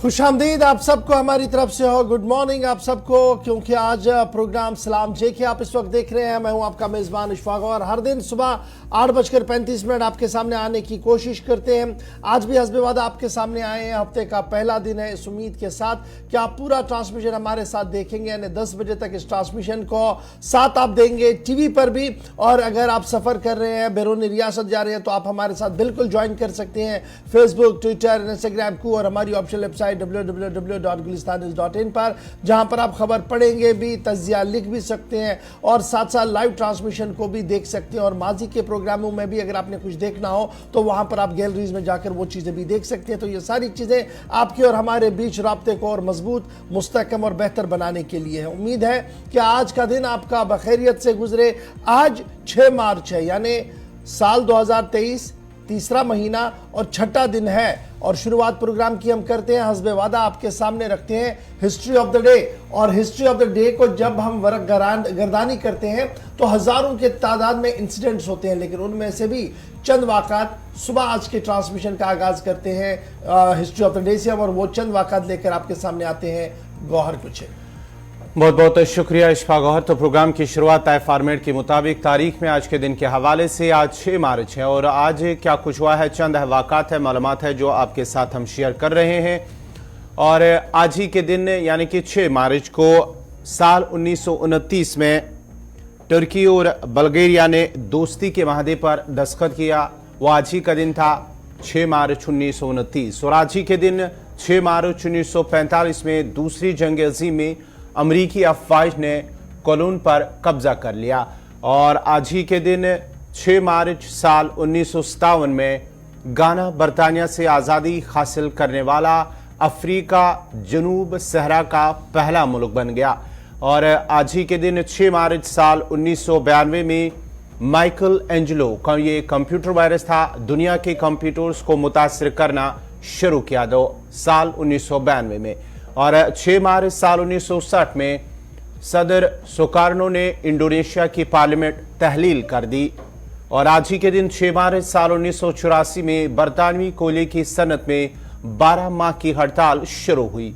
खुशामदीद आप सबको हमारी तरफ से हो। गुड मॉर्निंग आप सबको, क्योंकि आज प्रोग्राम सलाम जेके आप इस वक्त देख रहे हैं। मैं हूं आपका मेज़बान इशफाक और हर दिन सुबह 8:35 आपके सामने आने की कोशिश करते हैं। आज भी हस्बे वादा आपके सामने आए हैं। हफ्ते का पहला दिन है, इस उम्मीद के साथ कि आप पूरा ट्रांसमिशन हमारे साथ देखेंगे, यानी 10 बजे तक इस ट्रांसमिशन को साथ आप देंगे टीवी पर भी। और अगर आप सफ़र कर रहे हैं, बैरून रियासत जा रहे हैं, तो आप हमारे साथ बिल्कुल ज्वाइन कर सकते हैं फेसबुक, ट्विटर, इंस्टाग्राम को और हमारी ऑफिशियल वेबसाइट www.gulistanews.in पर, जहां पर आप खबर पढ़ेंगे भी, तज्जिया लिख भी सकते हैं और साथ साथ लाइव ट्रांसमिशन को भी देख सकते हैं। और माजी के प्रोग्रामों में भी अगर आपने कुछ देखना हो तो वहां पर आप गैलरीज में जाकर वो चीज़ें भी देख सकते हैं। तो ये सारी चीज़ें आपके और हमारे बीच राब्ते को और मजबूत, मुस्तहकम और बेहतर बनाने के लिए है। उम्मीद है कि आज का दिन आपका बखैरियत से गुजरे। आज 6 मार्च है, यानी साल 2023, तीसरा महीना और छठा दिन है। और शुरुआत प्रोग्राम की हम करते हैं, हस्बे वादा आपके सामने रखते हैं हिस्ट्री ऑफ द डे। और हिस्ट्री ऑफ द डे को जब हम गर्दानी करते हैं तो हजारों के तादाद में इंसिडेंट्स होते हैं, लेकिन उनमें से भी चंद वाक़ात सुबह आज के ट्रांसमिशन का आगाज करते हैं हिस्ट्री ऑफ द डे से, और वो चंद वाक़ात लेकर आपके सामने आते हैं गौहर कुछ। बहुत बहुत शुक्रिया इशफा गौहर। तो प्रोग्राम की शुरुआत तय फॉर्मेट के मुताबिक तारीख में आज के दिन के हवाले से। आज 6 मार्च है और आज क्या कुछ हुआ है, चंद वाक़ात है, मालूमात है जो आपके साथ हम शेयर कर रहे हैं। और आज ही के दिन यानी कि 6 मार्च को साल 1929 में तुर्की और बल्गेरिया ने दोस्ती के माहदे पर दस्तखत किया। वो आज ही का दिन था, 6 मार्च 1929। और आज ही के दिन 6 मार्च 1945 में दूसरी जंग अज़ीम में अमरीकी अफवाज ने कोलोन पर कब्जा कर लिया। और आज ही के दिन 6 मार्च साल 1957 में गाना बरतानिया से आज़ादी हासिल करने वाला अफ्रीका जनूब सहरा का पहला मुल्क बन गया। और आज ही के दिन 6 मार्च साल 1992 में माइकल एंजेलो का ये कंप्यूटर वायरस था, दुनिया के कंप्यूटर्स को मुतासर करना शुरू किया दो साल 1992 में। और 6 मार्च साल 1960 में सदर सुकार्नो ने इंडोनेशिया की पार्लियामेंट तहलील कर दी। और आज ही के दिन 6 मार्च साल 1984 में बरतानवी कोयले की सनत में 12 माह की हड़ताल शुरू हुई।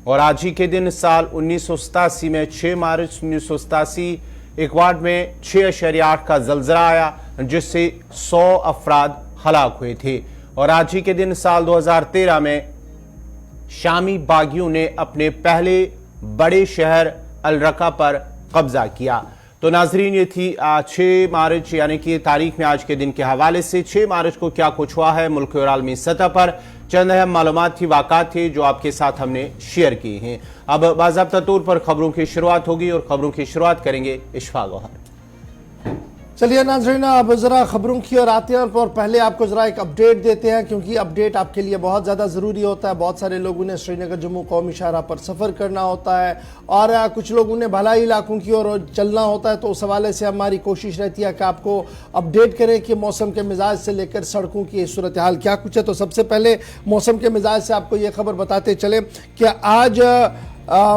और आज ही के दिन साल 1987 में 6 मार्च 1987 इक्वाड में 6.8 का जलजला आया, जिससे 100 अफराद हलाक हुए थे। और आज ही के दिन साल 2013 में शामी बागियों ने अपने पहले बड़े शहर अल रका पर कब्जा किया। तो नाजरीन, ये थी 6 मार्च यानी कि तारीख में आज के दिन के हवाले से 6 मार्च को क्या कुछ हुआ है मुल्क और आलमी सतह पर। चंद अहम मालूमात थी, वाक़ात थे जो आपके साथ हमने शेयर किए हैं। अब बाज़ाब्ता तौर पर खबरों की शुरुआत होगी और खबरों की शुरुआत करेंगे इशफा गौहर। चलिए नाज़रीन, अब ज़रा खबरों की ओर आते हैं और पहले आपको ज़रा एक अपडेट देते हैं, क्योंकि अपडेट आपके लिए बहुत ज़्यादा ज़रूरी होता है। बहुत सारे लोगों ने श्रीनगर जम्मू कौमी शाहराह पर सफ़र करना होता है और कुछ लोगों ने भलाई इलाकों की ओर चलना होता है। तो उस हवाले से हमारी कोशिश रहती है कि आपको अपडेट करें कि मौसम के मिजाज से लेकर सड़कों की सूरत हाल क्या कुछ है। तो सबसे पहले मौसम के मिजाज से आपको ये खबर बताते चले कि आज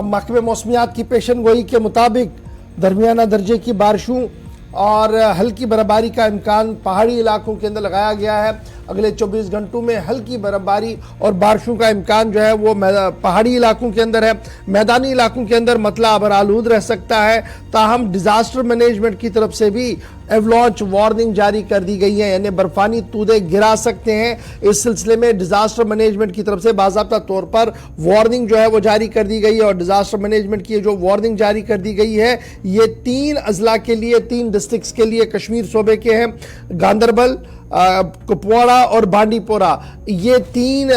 महकमे मौसमियात की पेशन गोई के मुताबिक दरमियाना दर्जे की बारिशों और हल्की बर्फबारी का इम्कान पहाड़ी इलाकों के अंदर लगाया गया है। अगले 24 घंटों में हल्की बर्फबारी और बारिशों का इम्कान जो है वो पहाड़ी इलाकों के अंदर है। मैदानी इलाकों के अंदर मतला आलूद रह सकता है। ताहम डिज़ास्टर मैनेजमेंट की तरफ से भी एवलॉन्च वार्निंग जारी कर दी गई है, यानी बर्फानी तूदे गिरा सकते हैं। इस सिलसिले में डिज़ास्टर मैनेजमेंट की तरफ से बाज़ाब्ता तौर पर वार्निंग जो है वो जारी कर दी गई है। और डिज़ास्टर मैनेजमेंट की जो वार्निंग जारी कर दी गई है ये 3 अजला के लिए, 3 डिस्ट्रिक्ट्स के लिए कश्मीर सूबे के हैं, गांदरबल, कुपवाड़ा और बांडीपोरा। ये 3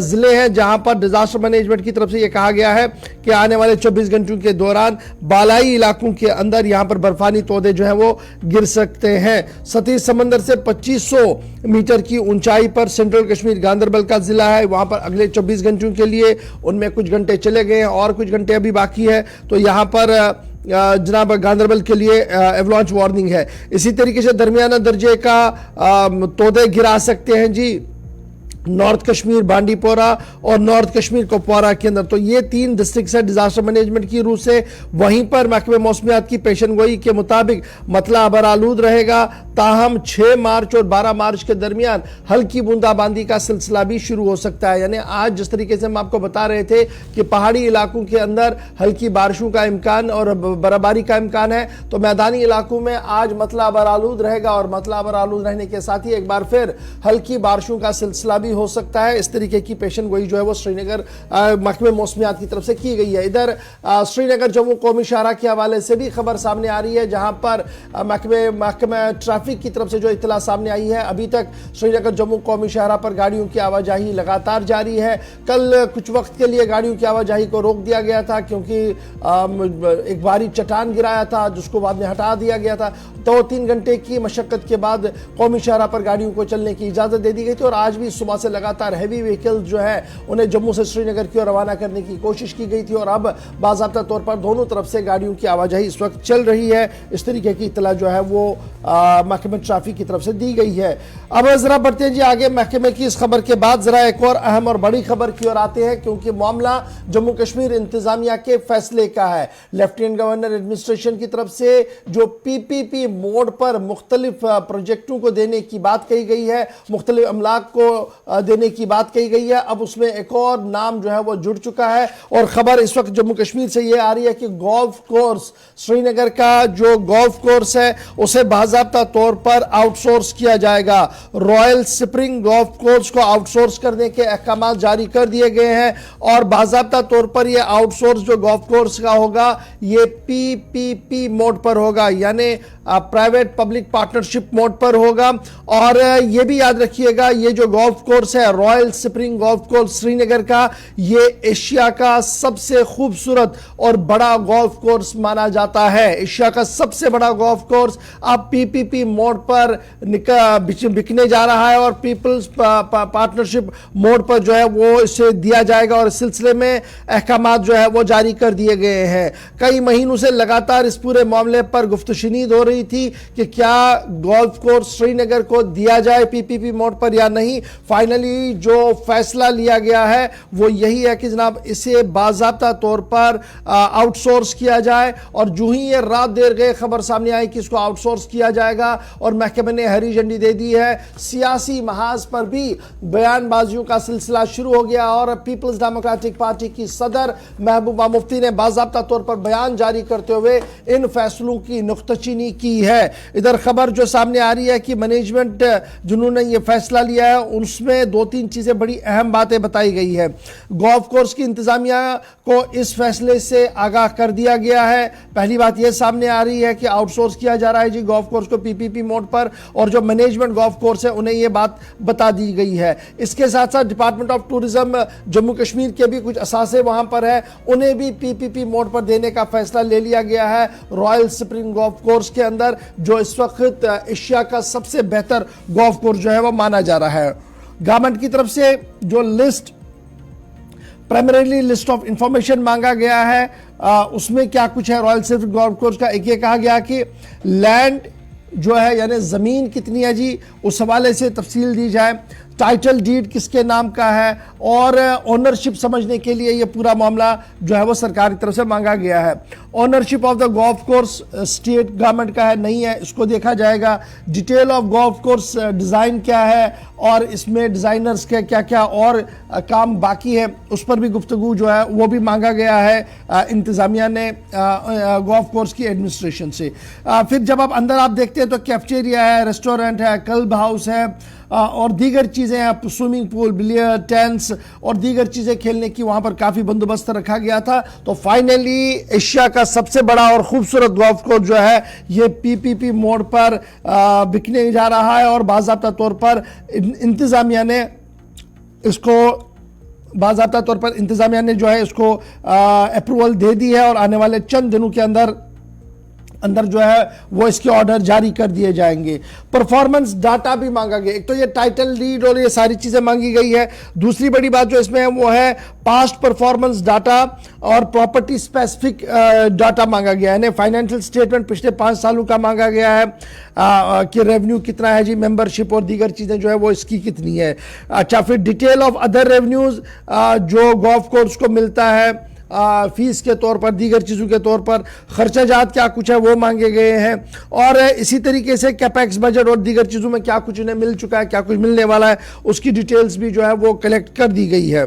ज़िले हैं जहां पर डिज़ास्टर मैनेजमेंट की तरफ से ये कहा गया है कि आने वाले 24 घंटों के दौरान बालाई इलाकों के अंदर यहां पर बर्फानी तोदे जो हैं वो गिर सकते हैं। सतही समंदर से 2500 मीटर की ऊंचाई पर सेंट्रल कश्मीर गांदरबल का ज़िला है। वहां पर अगले 24 घंटों के लिए उनमें कुछ घंटे चले गए हैं और कुछ घंटे अभी बाकी है। तो यहाँ पर जनाब गांदरबल के लिए एवलॉन्च वार्निंग है। इसी तरीके से दरमियाना दर्जे का तोदे गिरा सकते हैं जी नॉर्थ कश्मीर बांडीपोरा और नॉर्थ कश्मीर कुपवारा के अंदर। तो ये 3 डिस्ट्रिक्ट है डिजास्टर मैनेजमेंट की रूह से। वहीं पर महकमे मौसमियात की पेशन गोई के मुताबिक मतला अबर आलूद रहेगा, ताहम 6 मार्च और 12 मार्च के दरमियान हल्की बूंदाबांदी का सिलसिला भी शुरू हो सकता है। यानी आज जिस तरीके से हम आपको बता रहे थे कि पहाड़ी इलाकों के अंदर हल्की बारिशों का इम्कान और बर्फबारी का इम्कान है, तो मैदानी इलाकों में आज मतला अबर आलूद रहेगा और मतला अबर आलूद रहने के साथ ही एक बार फिर हल्की बारिशों का सिलसिला भी हो सकता है। इस तरीके की पेशन गोई जो है वो श्रीनगर महकमे मौसमियात की तरफ से की गई है। इधर श्रीनगर जम्मू कौमी शाहरा के हवाले से भी खबर सामने आ रही है, जहां पर महकमे ट्रैफिक की तरफ से जो इत्तला सामने आई है, अभी तक श्रीनगर जम्मू कौमी शाहरा पर गाड़ियों की आवाजाही लगातार जारी है। कल कुछ वक्त के लिए गाड़ियों की आवाजाही को रोक दिया गया था क्योंकि एक भारी चट्टान गिराया था जिसको बाद में हटा दिया गया था। 2-3 घंटे की मशक्कत के बाद कौमी शाहरा पर गाड़ियों को चलने की इजाजत दे दी गई थी और आज भी सुबह से लगातार हैवी व्हीकल जो है उन्हें जम्मू से श्रीनगर की ओर रवाना करने की कोशिश की गई थी और अब बाज़ाब्ता तौर पर दोनों तरफ से गाड़ियों की आवाजाही इस वक्त चल रही है। इस तरीके की इत्तला जो है वो महकमे ट्रैफिक की तरफ से दी गई है। अब जरा बढ़ते हैं जी आगे। महकमे की इस खबर के बाद जरा एक और अहम और बड़ी खबर की ओर आते हैं, क्योंकि मामला जम्मू कश्मीर इंतजामिया के फैसले का है। लेफ्टिनेंट गवर्नर एडमिनिस्ट्रेशन की तरफ से जो पीपीपी मोड पर मुख्तलिफ प्रोजेक्टों को देने की बात कही गई है, मुख्तलिफ अमलाक को देने की बात कही गई है, अब उसमें एक और नाम जो है वो जुड़ चुका है। और खबर इस वक्त जम्मू कश्मीर से ये आ रही है कि गोल्फ कोर्स, श्रीनगर का जो गोल्फ कोर्स है उसे बाज़ाब्ता तौर पर आउटसोर्स किया जाएगा। रॉयल स्प्रिंग गोल्फ कोर्स को आउटसोर्स करने के अहकाम जारी कर दिए गए हैं और बाज़ाब्ता तौर पर यह आउटसोर्स जो गोल्फ कोर्स का होगा ये पीपीपी मोड पर होगा, यानी प्राइवेट पब्लिक पार्टनरशिप मोड पर होगा। और यह भी याद रखिएगा ये जो गोल्फ कोर्स है royal spring golf course Srinagar का, ये एशिया का सबसे खूबसूरत और बड़ा गोल्फ कोर्स माना जाता है। एशिया का सबसे बड़ा गोल्फ कोर्स अब पीपीपी मोड पर बिकने जा रहा है और पीपल्स पार्टनरशिप मोड पर जो है वो इसे दिया जाएगा और इस सिलसिले में अहकामात जो है वो जारी कर दिए गए हैं। कई महीनों से लगातार इस पूरे मामले पर गुफ्तशनीद हो रही थी कि क्या गोल्फ कोर्स श्रीनगर को दिया जाए पीपीपी मोड पर या नहीं। फाइनली जो फैसला लिया गया है वो यही है कि जनाब इसे बाज़ाब्ता तौर पर आउटसोर्स किया जाए। और जो ही ये रात देर गए खबर सामने आई कि इसको आउटसोर्स किया जाएगा और महकमे ने हरी झंडी दे दी है, सियासी महाज पर भी बयानबाजियों का सिलसिला शुरू हो गया और पीपल्स डेमोक्रेटिक पार्टी की सदर महबूबा मुफ्ती ने बाज़ाब्ता तौर पर बयान जारी करते हुए इन फैसलों की नुक्ताचीनी की है। इधर खबर जो सामने आ रही है कि मैनेजमेंट जिन्होंने ये फैसला लिया है उसमें 2-3 चीजें बड़ी अहम बातें बताई गई है। गोल्फ कोर्स की इंतजामिया को इस फैसले से आगाह कर दिया गया है। पहली बात यह सामने आ रही है कि आउटसोर्स किया जा रहा है जी गोल्फ कोर्स को पीपीपी मोड पर, और जो मैनेजमेंट गोल्फ कोर्स है उन्हें यह बात बता दी गई है। इसके साथ साथ department of tourism Jammu Kashmir के भी कुछ असासे वहां पर है, उन्हें भी पीपीपी मोड पर देने का फैसला ले लिया गया है रॉयल स्प्रिंग गोल्फ कोर्स के अंदर, जो इस वक्त एशिया का सबसे बेहतर गोल्फ कोर्स जो है वो माना जा रहा है। गवर्नमेंट की तरफ से जो list primarily list of information मांगा गया है उसमें क्या कुछ है रॉयल स्प्रिंग गोल्फ कोर्स का। एक ये कहा गया कि लैंड जो है यानी ज़मीन कितनी है जी उस हवाले से तफसील दी जाए, टाइटल डीड किसके नाम का है और ओनरशिप समझने के लिए ये पूरा मामला जो है वो सरकार की तरफ से मांगा गया है। Ownership of the golf course state government का है नहीं है, इसको देखा जाएगा। Detail of golf course design क्या है और इसमें डिज़ाइनर्स के क्या क्या और काम बाकी है उस पर भी गुफ्तगू जो है वो भी मांगा गया है इंतज़ामिया ने गोल्फ कोर्स की एडमिनिस्ट्रेशन से। फिर जब आप अंदर आप देखते हैं तो कैफेटेरिया है, रेस्टोरेंट है, क्लब हाउस है और दीगर चीज़ें हैं, स्विमिंग पूल, बिलियर्ड, टेंस और दीगर चीज़ें खेलने की वहाँ पर काफ़ी बंदोबस्त रखा गया था। तो फाइनली एशिया का सबसे बड़ा और खूबसूरत गोल्फ कोर्स जो है ये पीपीपी मोड पर बिकने जा रहा है और बाज़ाब्ता तौर पर इंतज़ामिया ने इसको बाज़ाब्ता तौर पर इंतज़ामिया ने जो है इसको अप्रूवल दे दी है और आने वाले चंद दिनों के अंदर अंदर जो है वो इसके ऑर्डर जारी कर दिए जाएंगे। परफॉर्मेंस डाटा भी मांगा गया, एक तो ये टाइटल डीड और ये सारी चीजें मांगी गई है। दूसरी बड़ी बात जो इसमें है वो है पास्ट परफॉर्मेंस डाटा और प्रॉपर्टी स्पेसिफिक डाटा मांगा गया है। फाइनेंशियल स्टेटमेंट पिछले 5 सालों का मांगा गया है कि रेवेन्यू कितना है जी, मेंबरशिप और दीगर चीजें जो है वो इसकी कितनी है। अच्छा, फिर डिटेल ऑफ अदर रेवेन्यूज जो गोल्फ कोर्स को मिलता है फीस के तौर पर, दीगर चीज़ों के तौर पर, खर्चाजात क्या कुछ है वो मांगे गए हैं। और इसी तरीके से कैपेक्स बजट और दीगर चीज़ों में क्या कुछ उन्हें मिल चुका है, क्या कुछ मिलने वाला है, उसकी डिटेल्स भी जो है वो कलेक्ट कर दी गई है।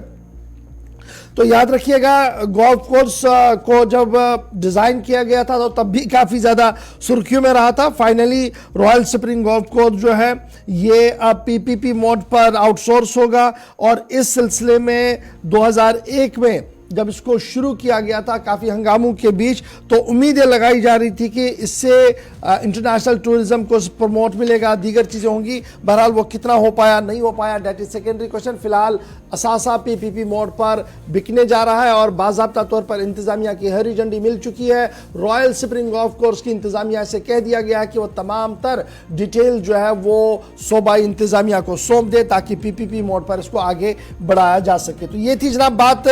तो याद रखिएगा, गोल्फ कोर्स को जब डिज़ाइन किया गया था तो तब भी काफ़ी ज़्यादा सुर्खियों में रहा था। Finally royal spring golf course जो है ये अब पीपीपी मोड पर आउटसोर्स होगा। और इस सिलसिले में 2001 में जब इसको शुरू किया गया था काफ़ी हंगामों के बीच, तो उम्मीदें लगाई जा रही थी कि इससे इंटरनेशनल टूरिज्म को प्रमोट मिलेगा, दीगर चीज़ें होंगी। बहरहाल वो कितना हो पाया नहीं हो पाया, डेट इज सेकेंडरी क्वेश्चन। फिलहाल असासा पीपीपी मोड पर बिकने जा रहा है और बाज़ाब्ता तौर पर इंतज़ामिया की हरी झंडी मिल चुकी है। रॉयल स्प्रिंग गोल्फ कोर्स की इंतज़ामिया से कह दिया गया है कि वो तमाम तर डिटेल जो है वो सूबाई इंतज़ामिया को सौंप दे ताकि पीपीपी मोड पर इसको आगे बढ़ाया जा सके। तो ये थी जनाब बात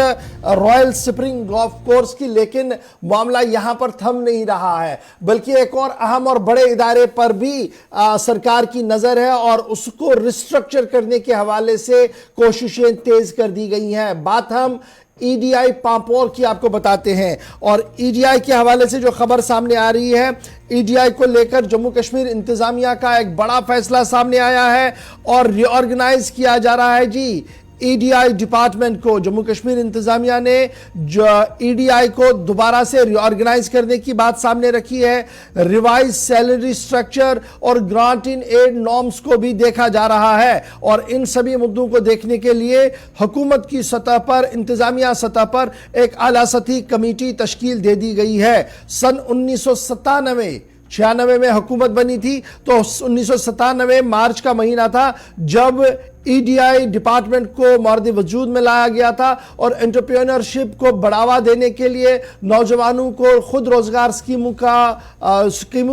रॉयल स्प्रिंग गोल्फ कोर्स की। लेकिन मामला यहां पर थम नहीं रहा है, बल्कि एक और अहम और बड़े इदारे पर भी सरकार की नजर है और उसको रिस्ट्रक्चर करने के हवाले से कोशिशें तेज कर दी गई हैं। बात हम ईडीआई पापोर की आपको बताते हैं। और ईडीआई के हवाले से जो खबर सामने आ रही है, ईडीआई को लेकर जम्मू कश्मीर इंतजामिया का एक बड़ा फैसला सामने आया है और रिऑर्गेनाइज किया जा रहा है जी ईडीआई डिपार्टमेंट को। जम्मू कश्मीर इंतजामिया ने जो ईडीआई को दोबारा से रिऑर्गेनाइज करने की बात सामने रखी है। रिवाइज सैलरी स्ट्रक्चर और ग्रांट इन एड नॉर्म्स को भी देखा जा रहा है और इन सभी मुद्दों को देखने के लिए हुकूमत की सतह पर, इंतजामिया सतह पर एक आला सतही कमेटी तश्कील दे दी गई है। सन 1996 में हुकूमत बनी थी, तो 1997 मार्च का महीना था जब ईडीआई डिपार्टमेंट को मौरद वजूद में लाया गया था और एंटरप्रेन्योरशिप को बढ़ावा देने के लिए, नौजवानों को खुद रोजगार स्कीमों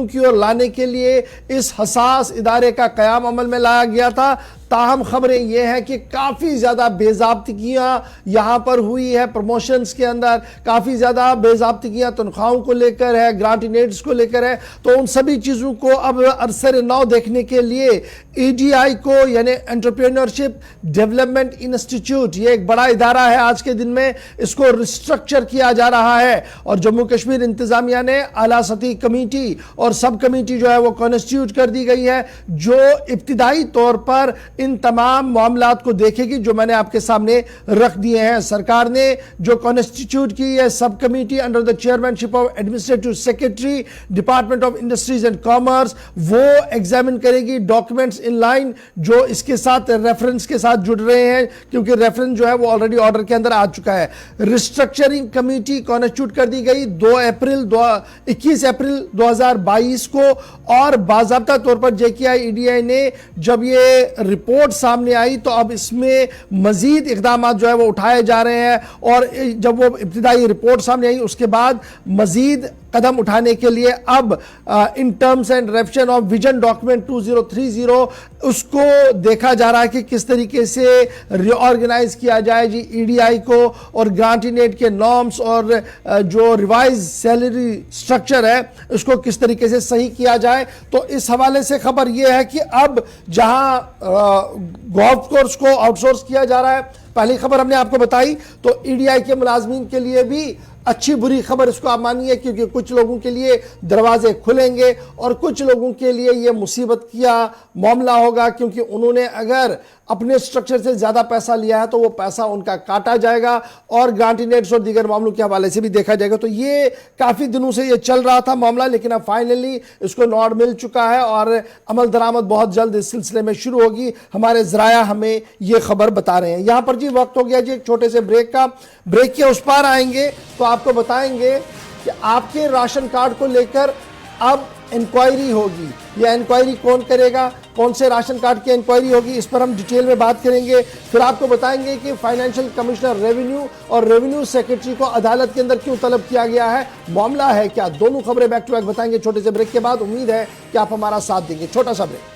की ओर लाने के लिए इस हसास इदारे का क़याम अमल में लाया गया था। ताहम खबरें यह हैं कि काफ़ी ज़्यादा बेज़ाब्तियाँ यहाँ पर हुई है। प्रमोशंस के अंदर काफ़ी ज़्यादा बेज़ाब्तियाँ तनख्वाहों को लेकर है, ग्रांट इन एड्स को लेकर है। तो उन सभी चीज़ों को अब अरसर नौ देखने के लिए ईडीआई को, यानी एंटरप्रेन्योरशिप डेवलपमेंट इंस्टीट्यूट, ये एक बड़ा इदारा है आज के दिन में, इसको रिस्ट्रक्चर किया जा रहा है। और जम्मू कश्मीर इंतजामिया ने आला सतही कमेटी और सब कमेटी जो है वो कॉन्स्टिट्यूट कर दी गई है, जो इब्तिदाई तौर पर इन तमाम मामलात को देखेगी जो मैंने आपके सामने रख दिए हैं। सरकार ने जो कॉन्स्टिट्यूट की है sub committee under the chairmanship of administrative secretary department of industries and commerce, वो एग्जामिन करेगी डॉक्यूमेंट्स इन लाइन जो इसके साथ रेफरेंस के साथ जुड़ रहे हैं, क्योंकि रेफरेंस जो है वो ऑलरेडी ऑर्डर के अंदर आ चुका है। रिस्ट्रक्चरिंग कमेटी कॉन्स्टिट्यूट कर दी गई 21 अप्रैल 2022 को। और बाज़ाब्ता तौर पर जेकेआई ईडीआई ने जब ये रिपोर्ट सामने आई तो अब इसमें मजीद इकदाम जो है वो उठाए जा रहे हैं। और जब वो इब्तिदाई रिपोर्ट सामने आई उसके बाद मजीद कदम उठाने के लिए अब in terms and revision of vision document 2030 उसको देखा जा रहा है कि किस तरीके से रिऑर्गेनाइज किया जाए जी ईडीआई को, और ग्रांट इन एड के नॉर्म्स और जो रिवाइज सैलरी स्ट्रक्चर है उसको किस तरीके से सही किया जाए। तो इस हवाले से खबर यह है कि अब जहां गोल्फ कोर्स को आउटसोर्स किया जा रहा है, पहली खबर हमने आपको बताई, तो ईडीआई के मुलाजमीन के लिए भी अच्छी बुरी खबर इसको आप मानिए, क्योंकि कुछ लोगों के लिए दरवाजे खुलेंगे और कुछ लोगों के लिए यह मुसीबत का मामला होगा, क्योंकि उन्होंने अगर अपने स्ट्रक्चर से ज़्यादा पैसा लिया है तो वो पैसा उनका काटा जाएगा और ग्रांट इन एड्स और दीगर मामलों के हवाले से भी देखा जाएगा। तो ये काफ़ी दिनों से ये चल रहा था मामला, लेकिन अब फाइनली इसको नॉड मिल चुका है और अमल दरामद बहुत जल्द इस सिलसिले में शुरू होगी। हमारे ज़राया हमें ये खबर बता रहे हैं। यहाँ पर जी वक्त हो गया जी एक छोटे से ब्रेक का। ब्रेक के उस पार आएंगे तो आपको बताएंगे कि आपके राशन कार्ड को लेकर अब इंक्वायरी होगी। यह इंक्वायरी कौन करेगा, कौन से राशन कार्ड की इंक्वायरी होगी, इस पर हम डिटेल में बात करेंगे। फिर आपको बताएंगे कि फाइनेंशियल कमिश्नर रेवेन्यू और रेवेन्यू सेक्रेटरी को अदालत के अंदर क्यों तलब किया गया है, मामला है क्या। दोनों खबरें बैक टू बैक बताएंगे छोटे से ब्रेक के बाद। उम्मीद है कि आप हमारा साथ देंगे। छोटा सा ब्रेक।